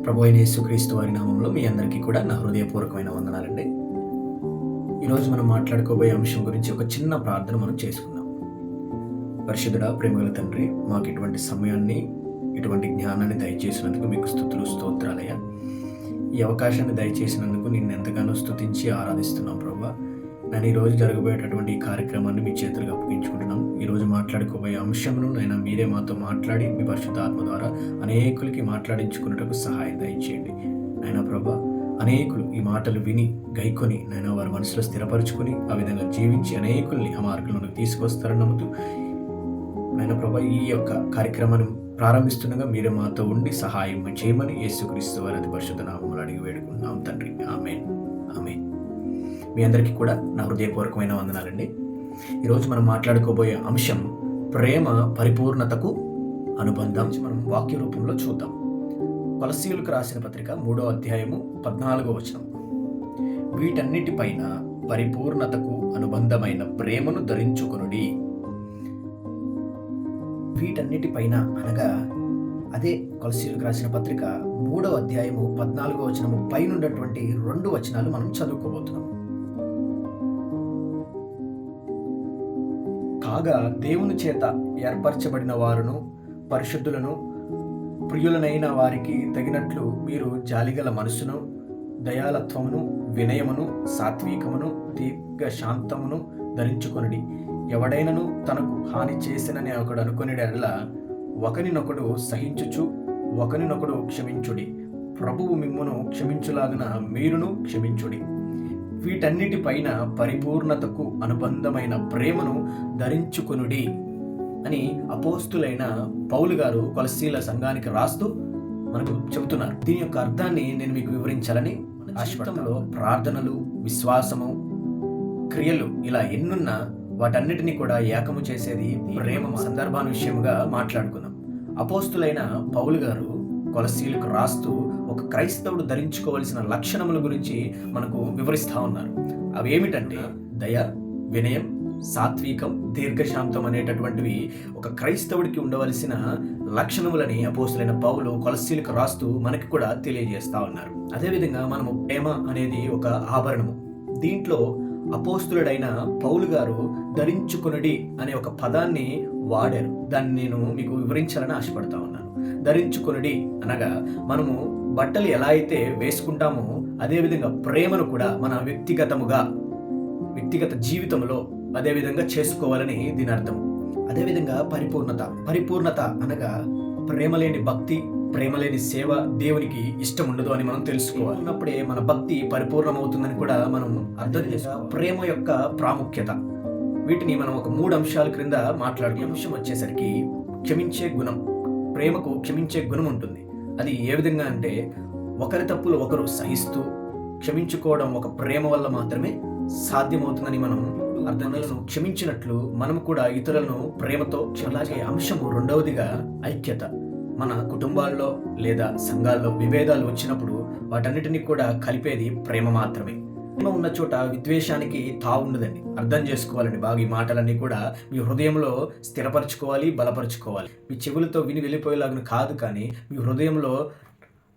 ప్రభు అయిన యేసుక్రీస్తు వారి నామంలో మీ అందరికీ కూడా నా హృదయపూర్వకమైన వందనాలండి. ఈరోజు మనం మాట్లాడుకోబోయే అంశం గురించి ఒక చిన్న ప్రార్థన మనం చేసుకుందాం. పరిశుద్ధుడా, ప్రేమగల తండ్రి, మాకు ఇటువంటి సమయాన్ని, ఇటువంటి జ్ఞానాన్ని దయచేసినందుకు మీకు స్తుతులు, స్తోత్రాలయ్యా. ఈ అవకాశాన్ని దయచేసినందుకు నిన్ను ఎంతగానో స్తుతించి ఆరాధిస్తున్నాం ప్రభువా. నేను ఈరోజు జరగబోయేటటువంటి ఈ కార్యక్రమాన్ని మీ చేతులకు అప్పగించుకుంటున్నాం. ఈరోజు మాట్లాడుకోబోయే అంశమును నైనా మీరే మాతో మాట్లాడి మీ పరిశుద్ధాత్మ ద్వారా అనేకులకి మాట్లాడించుకున్నటకు సహాయం దయచేయండి. నైనా ప్రభా, అనేకులు ఈ మాటలు విని గైకొని నైనా వారి మనసులో స్థిరపరచుకొని ఆ విధంగా జీవించి అనేకుల్ని ఆ మార్గంలోకి తీసుకొస్తారని నమ్ముతూ నైనా ప్రభా, ఈ యొక్క కార్యక్రమాన్ని ప్రారంభిస్తుండగా మీరే మాతో ఉండి సహాయం చేయమని యేసుక్రీస్తు వారి అతి పరిశుద్ధ నామములో అడిగి వేడుకుంటున్నాం తండ్రి. ఆమేన్, ఆమేన్. మీ అందరికీ కూడా నా హృదయపూర్వకమైన వందనాలండి. ఈరోజు మనం మాట్లాడుకోబోయే అంశం ప్రేమ పరిపూర్ణతకు అనుబంధం. మనం వాక్య రూపంలో చూద్దాం. కొలస్సీయులకు రాసిన పత్రిక 3వ అధ్యాయము 14వ వచనం. వీటన్నిటిపైన పరిపూర్ణతకు అనుబంధమైన ప్రేమను ధరించుకొనుడి. వీటన్నిటిపైన అనగా అదే కొలస్సీయులకు రాసిన పత్రిక 3వ అధ్యాయము 14వ వచనము పైనున్నటువంటి 2 వచనాలు మనం చదువుకోబోతున్నాం. కాగా దేవుని చేత ఏర్పరచబడిన వారును పరిశుద్ధులను ప్రియులనైన వారికి తగినట్లు మీరు జాలిగల మనసును, దయాలత్వమును, వినయమును, సాత్వికమును, దీర్ఘశాంతమును ధరించుకొనుడి. ఎవడైనను తనకు హాని చేసినని ఒకడు అనుకొనిడెడల ఒకనినొకడు సహించుచు ఒకనినొకడు క్షమించుడి. ప్రభువు మిమ్మును క్షమించులాగున మీరును క్షమించుడి. వీటన్నిటిపైన పరిపూర్ణతకు అనుబంధమైన ప్రేమను ధరించుకొనుడి అని అపోస్తులైన పౌలు గారు కొలస్సీల సంఘానికి రాస్తూ మనకు చెబుతున్నారు. దీని యొక్క అర్థాన్ని నేను మీకు వివరించాలని ఆశపడతంలో ప్రార్థనలు, విశ్వాసము, క్రియలు ఇలా ఎన్నున్నా వాటన్నిటినీ కూడా ఏకము చేసేది ప్రేమ. సందర్భానువిషయముగా మాట్లాడుకుందాం. అపోస్తులైన పౌలు గారు కొలస్సీలకు రాస్తూ ఒక క్రైస్తవుడు ధరించుకోవలసిన లక్షణముల గురించి మనకు వివరిస్తూ ఉన్నారు. అవి ఏమిటంటే దయ, వినయం, సాత్వికం, దీర్ఘశాంతం అనేటటువంటివి ఒక క్రైస్తవుడికి ఉండవలసిన లక్షణములని అపోస్తులైన పౌలు కొలస్సీలకు రాస్తూ మనకి కూడా తెలియజేస్తా ఉన్నారు. అదేవిధంగా మనము ప్రేమ అనేది ఒక ఆభరణము. దీంట్లో అపోస్తులుడైన పౌలు గారు ధరించుకొనుడి అనే ఒక పదాన్ని వాడారు. దాన్ని నేను మీకు వివరించాలని ఆశపడతా ఉన్నాను. ధరించుకొనుడి అనగా మనము బట్టలు ఎలా అయితే వేసుకుంటామో అదేవిధంగా ప్రేమను కూడా మన వ్యక్తిగత జీవితంలో అదేవిధంగా చేసుకోవాలని దీని అర్థం. అదేవిధంగా పరిపూర్ణత అనగా ప్రేమ లేని భక్తి, ప్రేమ లేని సేవ దేవునికి ఇష్టం ఉండదు అని మనం తెలుసుకోవాలి. ఉన్నప్పుడే మన భక్తి పరిపూర్ణమవుతుందని కూడా మనం అర్థం చేసుకోవాలి. ప్రేమ యొక్క ప్రాముఖ్యత, వీటిని మనం ఒక 3 అంశాల క్రింద మాట్లాడుకునే అంశం వచ్చేసరికి క్షమించే గుణం. ప్రేమకు క్షమించే గుణం ఉంటుంది. అది ఏ విధంగా అంటే ఒకరి తప్పులు ఒకరు సహిస్తూ క్షమించుకోవడం ఒక ప్రేమ వల్ల మాత్రమే సాధ్యమవుతుందని మనం అర్థాలను క్షమించినట్లు మనం కూడా ఇతరులను ప్రేమతో. అలాగే అంశము 2వదిగా ఐక్యత. మన కుటుంబాల్లో లేదా సంఘాల్లో విభేదాలు వచ్చినప్పుడు వాటన్నిటిని కూడా కలిపేది ప్రేమ మాత్రమే. ప్రేమ ఉన్న చోట విద్వేషానికి తావు ఉండదండి. అర్థం చేసుకోవాలండి బాగా. ఈ మాటలన్నీ కూడా మీ హృదయంలో స్థిరపరచుకోవాలి, బలపరచుకోవాలి. మీ చెవులతో విని వెళ్ళిపోయేలాగా కాదు, కానీ మీ హృదయంలో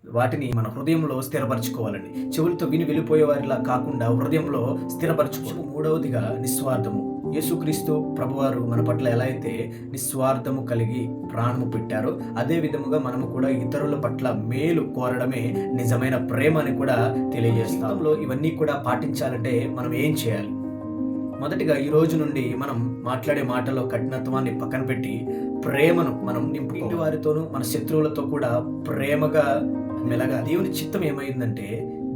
వాటిని మన హృదయంలో స్థిరపరచుకోవాలండి. చెవులతో విని వెళ్ళిపోయే వారిలా కాకుండా హృదయంలో స్థిరపరచుకోవాలి. 3వదిగా నిస్వార్థము. యేసుక్రీస్తు ప్రభువారు మన పట్ల ఎలా అయితే నిస్వార్థము కలిగి ప్రాణము పెట్టారో అదే విధముగా మనము కూడా ఇతరుల పట్ల మేలు కోరడమే నిజమైన ప్రేమ అని కూడా తెలియజేస్తాంలో. ఇవన్నీ కూడా పాటించాలంటే మనం ఏం చేయాలి? మొదటిగా ఈ రోజు నుండి మనం మాట్లాడే మాటలో కఠినత్వాన్ని పక్కన పెట్టి ప్రేమను మనం నింపుకోవాలి. వారితోనూ మన శత్రువులతో కూడా ప్రేమగా మెలగా. దేవుని చిత్తం ఏమైందంటే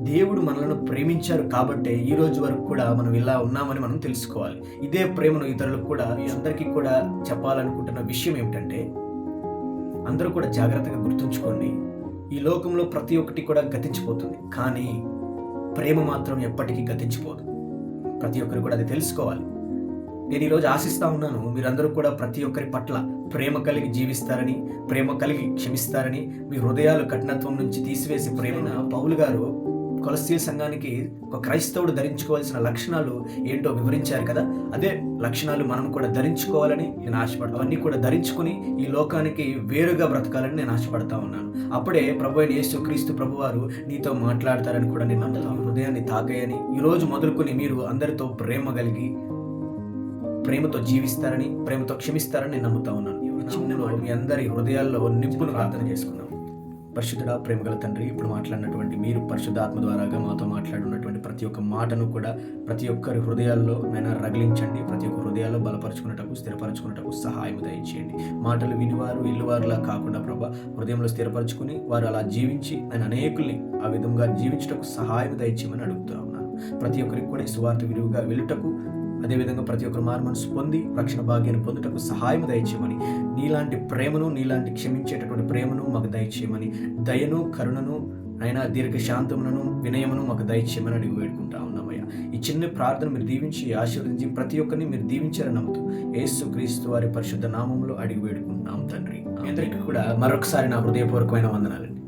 దేవుడు మనలను ప్రేమించారు కాబట్టే ఈ రోజు వరకు కూడా మనం ఇలా ఉన్నామని మనం తెలుసుకోవాలి. ఇదే ప్రేమను ఇతరులకు కూడా, అందరికీ కూడా చెప్పాలనుకుంటున్న విషయం ఏమిటంటే అందరూ కూడా జాగ్రత్తగా గుర్తుంచుకోండి. ఈ లోకంలో ప్రతి ఒక్కటి కూడా గతించిపోతుంది, కానీ ప్రేమ మాత్రం ఎప్పటికీ గతించిపోదు. ప్రతి ఒక్కరు కూడా అది తెలుసుకోవాలి. నేను ఈరోజు ఆశిస్తా ఉన్నాను మీరందరూ కూడా ప్రతి ఒక్కరి పట్ల ప్రేమ కలిగి జీవిస్తారని, ప్రేమ కలిగి క్షమిస్తారని, మీ హృదయాలు కఠినత్వం నుంచి తీసివేసి ప్రేమను. పౌలు గారు కొలస్సీ సంఘానికి ఒక క్రైస్తవుడు ధరించుకోవాల్సిన లక్షణాలు ఏంటో వివరించారు కదా. అదే లక్షణాలు మనం కూడా ధరించుకోవాలని నేను ఆశపడతాను. అవన్నీ కూడా ధరించుకుని ఈ లోకానికి వేరుగా బ్రతకాలని నేను ఆశపడతా ఉన్నాను. అప్పుడే ప్రభు అయిన యేసు క్రీస్తు ప్రభువారు నీతో మాట్లాడతారని కూడా నేను నమ్ముతాను. హృదయాన్ని తాకాయని ఈ రోజు మొదలుకొని మీరు అందరితో ప్రేమ కలిగి ప్రేమతో జీవిస్తారని, ప్రేమతో క్షమిస్తారని నేను నమ్ముతా ఉన్నాను. చిన్నలో మీ అందరి హృదయాల్లో నింపును ప్రార్థన చేసుకున్నాం. పరిశుద్ధుడా, ప్రేమగల తండ్రి, ఇప్పుడు మాట్లాడినటువంటి మీరు పరిశుద్ధాత్మ ద్వారాగా మాతో మాట్లాడినటువంటి ప్రతి ఒక్క మాటను కూడా ప్రతి ఒక్కరి హృదయాల్లో నైనా రగిలించండి. ప్రతి ఒక్క హృదయాల్లో బలపరుచుకున్నటకు, స్థిరపరచుకున్నటకు సహాయం దయచేయండి. మాటలు వినివారు ఇల్లువారులా కాకుండా ప్రభా హృదయంలో స్థిరపరచుకుని వారు అలా జీవించి నేను అనేకుల్ని ఆ విధంగా జీవించటకు సహాయం దయచేయమని అడుగుతూ ఉన్నాను. ప్రతి ఒక్కరికి కూడా ఈ సువార్త విలువగా వెళ్ళుటకు, అదేవిధంగా ప్రతి ఒక్కరు మారు మనసు పొంది రక్షణ భాగ్యాన్ని పొందుటకు సహాయం దయచేయమని, నీలాంటి ప్రేమను, నీలాంటి క్షమించేటటువంటి ప్రేమను మాకు దయచేయమని, దయను, కరుణను, అయినా దీర్ఘశాంతములను, వినయమును మాకు దయచేయమని అడిగి వేడుకుంటా ఉన్నామయ్యా. ఈ చిన్న ప్రార్థన మీరు దీవించి ఆశీర్వదించి ప్రతి ఒక్కరిని మీరు దీవించారని నమ్ముతూ యేసు క్రీస్తు వారి పరిశుద్ధ నామములో అడిగి వేడుకుంటున్నాం తండ్రి. అందరికీ కూడా మరొకసారి నా హృదయపూర్వకమైన వందనాలండి.